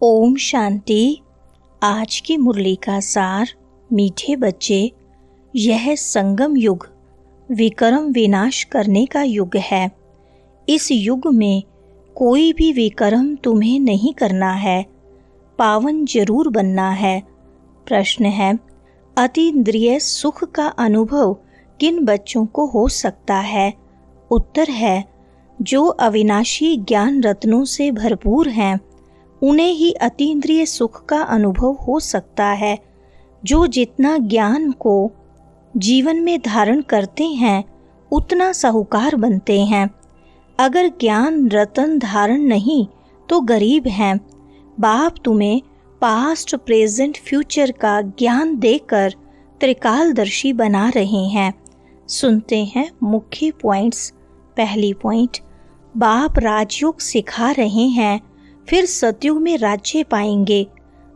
ओम शांति। आज की मुरली का सार। मीठे बच्चे, यह संगम युग विकर्म विनाश करने का युग है। इस युग में कोई भी विकर्म तुम्हें नहीं करना है, पावन जरूर बनना है। प्रश्न है, अतीन्द्रिय सुख का अनुभव किन बच्चों को हो सकता है? उत्तर है, जो अविनाशी ज्ञान रत्नों से भरपूर हैं, उन्हें ही अतीन्द्रिय सुख का अनुभव हो सकता है। जो जितना ज्ञान को जीवन में धारण करते हैं, उतना साहूकार बनते हैं। अगर ज्ञान रतन धारण नहीं तो गरीब हैं। बाप तुम्हें पास्ट, प्रेजेंट, फ्यूचर का ज्ञान देकर त्रिकालदर्शी बना रहे हैं। सुनते हैं मुख्य पॉइंट्स। पहली पॉइंट, बाप राजयोग सिखा रहे हैं, फिर सतयुग में राज्य पाएंगे।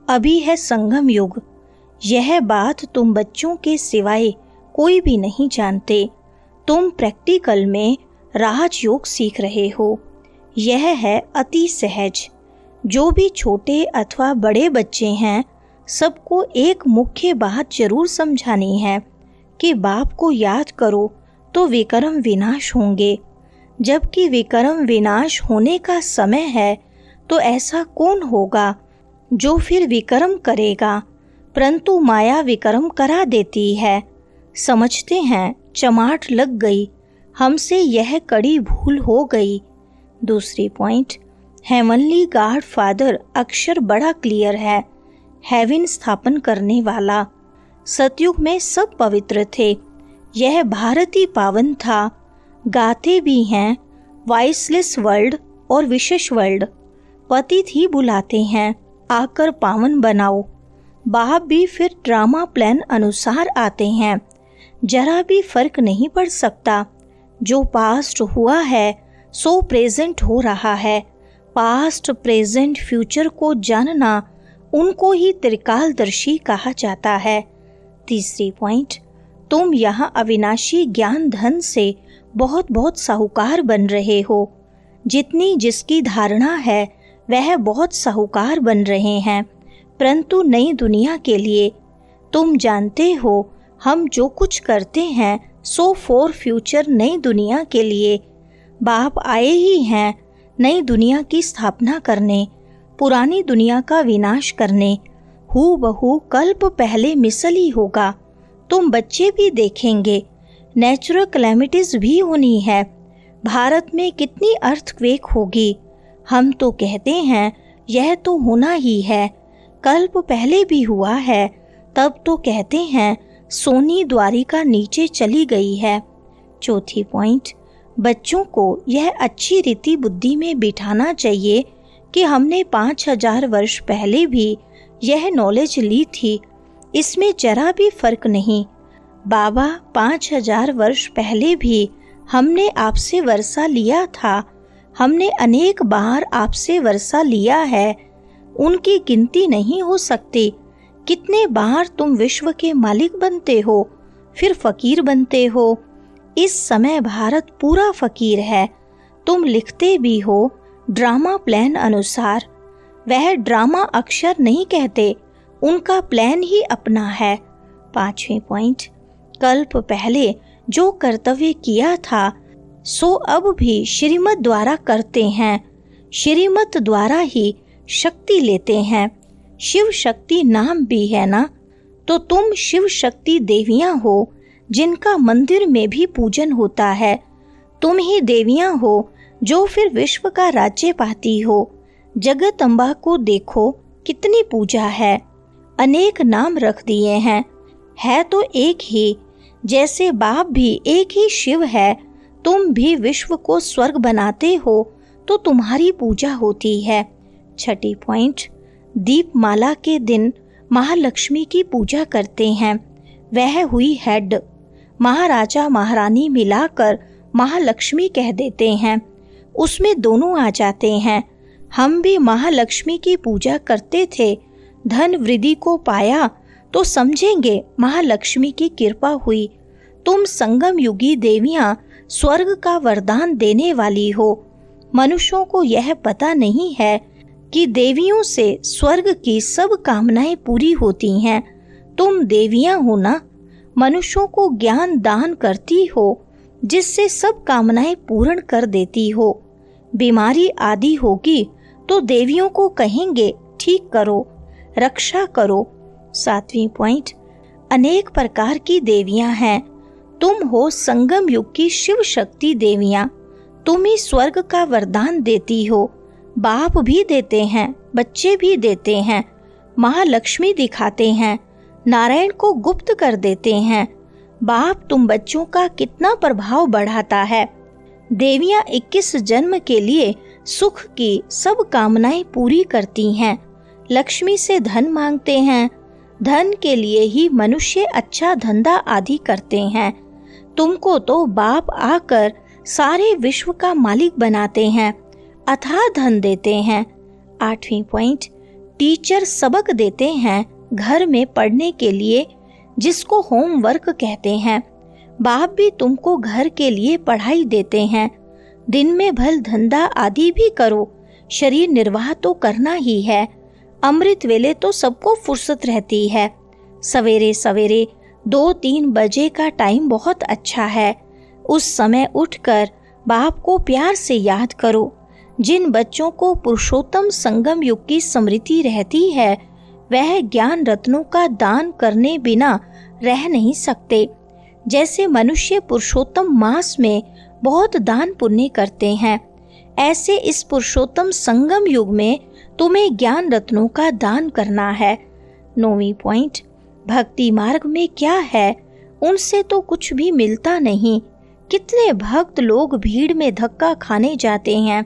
अभी है संगम युग। यह बात तुम बच्चों के सिवाय कोई भी नहीं जानते। तुम प्रैक्टिकल में राजयोग सीख रहे हो। यह है अति सहज। जो भी छोटे अथवा बड़े बच्चे हैं, सबको एक मुख्य बात जरूर समझानी है कि बाप को याद करो तो विकर्म विनाश होंगे। जबकि विकर्म विनाश होने का समय है, तो ऐसा कौन होगा जो फिर विकर्म करेगा? परंतु माया विकर्म करा देती है। समझते हैं चमाट लग गई, हमसे यह कड़ी भूल हो गई। दूसरी पॉइंट, हेवनली गॉड फादर अक्षर बड़ा क्लियर है, हेवन स्थापन करने वाला। सतयुग में सब पवित्र थे। यह भारत ही पावन था। गाते भी हैं वाइसलेस वर्ल्ड और विशेष वर्ल्ड। पतित ही बुलाते हैं, आकर पावन बनाओ। बाप भी फिर ड्रामा प्लान अनुसार आते हैं। जरा भी फर्क नहीं पड़ सकता। जो पास्ट हुआ है सो प्रेजेंट हो रहा है। पास्ट, प्रेजेंट, फ्यूचर को जानना, उनको ही त्रिकालदर्शी कहा जाता है। तीसरी पॉइंट, तुम यहाँ अविनाशी ज्ञान धन से बहुत बहुत साहूकार बन रहे हो। जितनी जिसकी धारणा है वह बहुत साहूकार बन रहे हैं, परंतु नई दुनिया के लिए। तुम जानते हो हम जो कुछ करते हैं सो फॉर फ्यूचर, नई दुनिया के लिए। बाप आए ही हैं नई दुनिया की स्थापना करने, पुरानी दुनिया का विनाश करने। हूबहू कल्प पहले मिसल ही होगा। तुम बच्चे भी देखेंगे, नेचुरल कैलेमिटीज भी होनी है। भारत में कितनी अर्थक्वेक होगी। हम तो कहते हैं यह तो होना ही है, कल्प पहले भी हुआ है। तब तो कहते हैं सोनी द्वारिका नीचे चली गई है। चौथी पॉइंट, बच्चों को यह अच्छी रीति बुद्धि में बिठाना चाहिए कि हमने 5000 वर्ष पहले भी यह नॉलेज ली थी। इसमें जरा भी फर्क नहीं। बाबा 5000 वर्ष पहले भी हमने आपसे वर्षा लिया था। हमने अनेक बार आपसे वर्षा लिया है, उनकी गिनती नहीं हो सकती। कितने बार तुम विश्व के मालिक बनते हो, फिर फकीर बनते हो। इस समय भारत पूरा फकीर है। तुम लिखते भी हो ड्रामा प्लान अनुसार। वह ड्रामा अक्षर नहीं कहते, उनका प्लान ही अपना है। पांचवें पॉइंट, कल्प पहले जो कर्तव्य किया था सो अब भी श्रीमत द्वारा करते हैं। श्रीमत द्वारा ही शक्ति लेते हैं। शिव शक्ति नाम भी है ना, तो तुम शिव शक्ति देवियां हो जिनका मंदिर में भी पूजन होता है। तुम ही देवियां हो जो फिर विश्व का राज्य पाती हो। जगदम्बा को देखो कितनी पूजा है। अनेक नाम रख दिए हैं, है तो एक ही। जैसे बाप भी एक ही शिव है, तुम भी विश्व को स्वर्ग बनाते हो तो तुम्हारी पूजा होती है। छठी पॉइंट, दीपमाला के दिन महालक्ष्मी की पूजा करते हैं। वह हुई हेड। महाराजा महारानी मिलाकर महालक्ष्मी कह देते हैं, उसमें दोनों आ जाते हैं। हम भी महालक्ष्मी की पूजा करते थे। धन वृद्धि को पाया तो समझेंगे महालक्ष्मी की कृपा हुई। तुम संगम युगी देवियां स्वर्ग का वरदान देने वाली हो। मनुष्यों को यह पता नहीं है कि देवियों से स्वर्ग की सब कामनाएं पूरी होती हैं। तुम देवियां हो ना, मनुष्यों को ज्ञान दान करती हो जिससे सब कामनाएं पूर्ण कर देती हो। बीमारी आदि होगी तो देवियों को कहेंगे ठीक करो, रक्षा करो। 7वीं पॉइंट, अनेक प्रकार की देवियां हैं। तुम हो संगम युग की शिव शक्ति देवियां। तुम ही स्वर्ग का वरदान देती हो। बाप भी देते हैं, बच्चे भी देते हैं, महालक्ष्मी दिखाते हैं, नारायण को गुप्त कर देते हैं। बाप तुम बच्चों का कितना प्रभाव बढ़ाता है। देवियां 21 जन्म के लिए सुख की सब कामनाएं पूरी करती हैं। लक्ष्मी से धन मांगते हैं। धन के लिए ही मनुष्य अच्छा धंधा आदि करते हैं। तुमको तो बाप आकर सारे विश्व का मालिक बनाते हैं, अथाह धन देते हैं। 8वीं पॉइंट, टीचर सबक देते हैं घर में पढ़ने के लिए, जिसको होमवर्क कहते हैं। बाप भी तुमको घर के लिए पढ़ाई देते हैं। दिन में भल धंधा आदि भी करो, शरीर निर्वाह तो करना ही है। अमृत वेले तो सबको फुर्सत रहती है। सवेरे सवेरे 2-3 बजे का टाइम बहुत अच्छा है। उस समय उठकर बाप को प्यार से याद करो। जिन बच्चों को पुरुषोत्तम संगम युग की स्मृति रहती है, वह ज्ञान रत्नों का दान करने बिना रह नहीं सकते। जैसे मनुष्य पुरुषोत्तम मास में बहुत दान पुण्य करते हैं, ऐसे इस पुरुषोत्तम संगम युग में तुम्हें ज्ञान रत्नों का दान करना है। 9वीं पॉइंट, भक्ति मार्ग में क्या है, उनसे तो कुछ भी मिलता नहीं। कितने भक्त लोग भीड़ में धक्का खाने जाते हैं।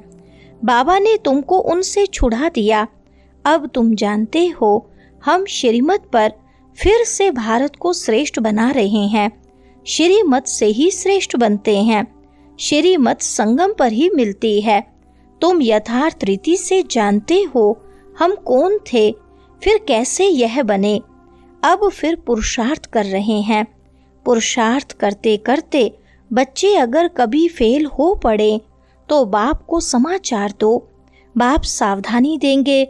बाबा ने तुमको उनसे छुड़ा दिया। अब तुम जानते हो हम श्रीमत पर फिर से भारत को श्रेष्ठ बना रहे हैं। श्रीमत से ही श्रेष्ठ बनते हैं। श्रीमत संगम पर ही मिलती है। तुम यथार्थ रीति से जानते हो हम कौन थे, फिर कैसे यह बने। अब फिर पुरुषार्थ कर रहे हैं। पुरुषार्थ करते करते बच्चे अगर कभी फेल हो पड़े तो बाप को समाचार दो। बाप सावधानी देंगे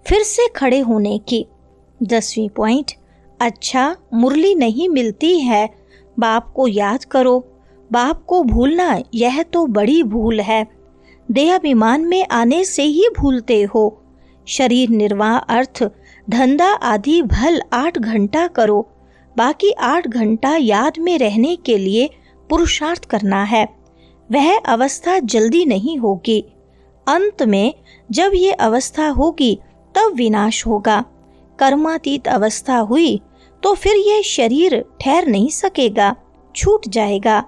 फिर से खड़े होने की। 10वीं पॉइंट, अच्छा मुरली नहीं मिलती है, बाप को याद करो। बाप को भूलना यह तो बड़ी भूल है। देहाभिमान में आने से ही भूलते हो। शरीर निर्वाह अर्थ धंधा आदि भल 8 घंटा करो, बाकी 8 घंटा याद में रहने के लिए पुरुषार्थ करना है। वह अवस्था जल्दी नहीं होगी। अंत में जब ये अवस्था होगी तब विनाश होगा। कर्मातीत अवस्था हुई तो फिर यह शरीर ठहर नहीं सकेगा, छूट जाएगा,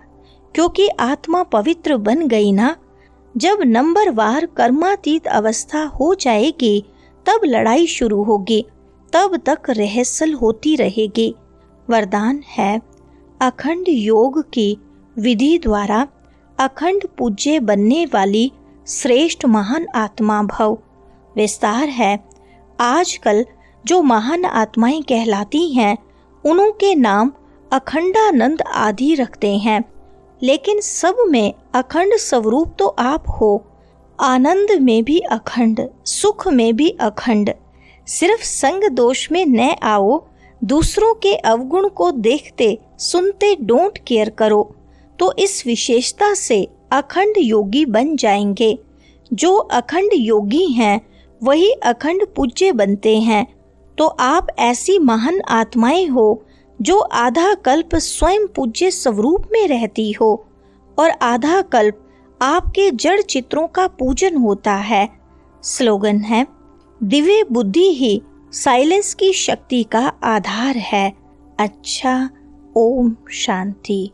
क्योंकि आत्मा पवित्र बन गई ना। जब नंबरवार कर्मातीत अवस्था हो जाएगी तब लड़ाई शुरू होगी, तब तक रिहर्सल होती रहेगी। वरदान है, अखंड योग की विधि द्वारा अखंड पूज्य बनने वाली श्रेष्ठ महान आत्मा भव। विस्तार है, आजकल जो महान आत्माएं कहलाती हैं उनके नाम अखंडानंद आदि रखते हैं, लेकिन सब में अखंड स्वरूप तो आप हो। आनंद में भी अखंड, सुख में भी अखंड। सिर्फ संग दोष में न आओ। दूसरों के अवगुण को देखते सुनते डोंट केयर करो, तो इस विशेषता से अखंड योगी बन जाएंगे। जो अखंड योगी हैं वही अखंड पूज्य बनते हैं। तो आप ऐसी महान आत्माएं हो जो आधा कल्प स्वयं पूज्य स्वरूप में रहती हो और आधा कल्प आपके जड़ चित्रों का पूजन होता है। स्लोगन है, दिव्य बुद्धि ही साइलेंस की शक्ति का आधार है। अच्छा, ओम शांति।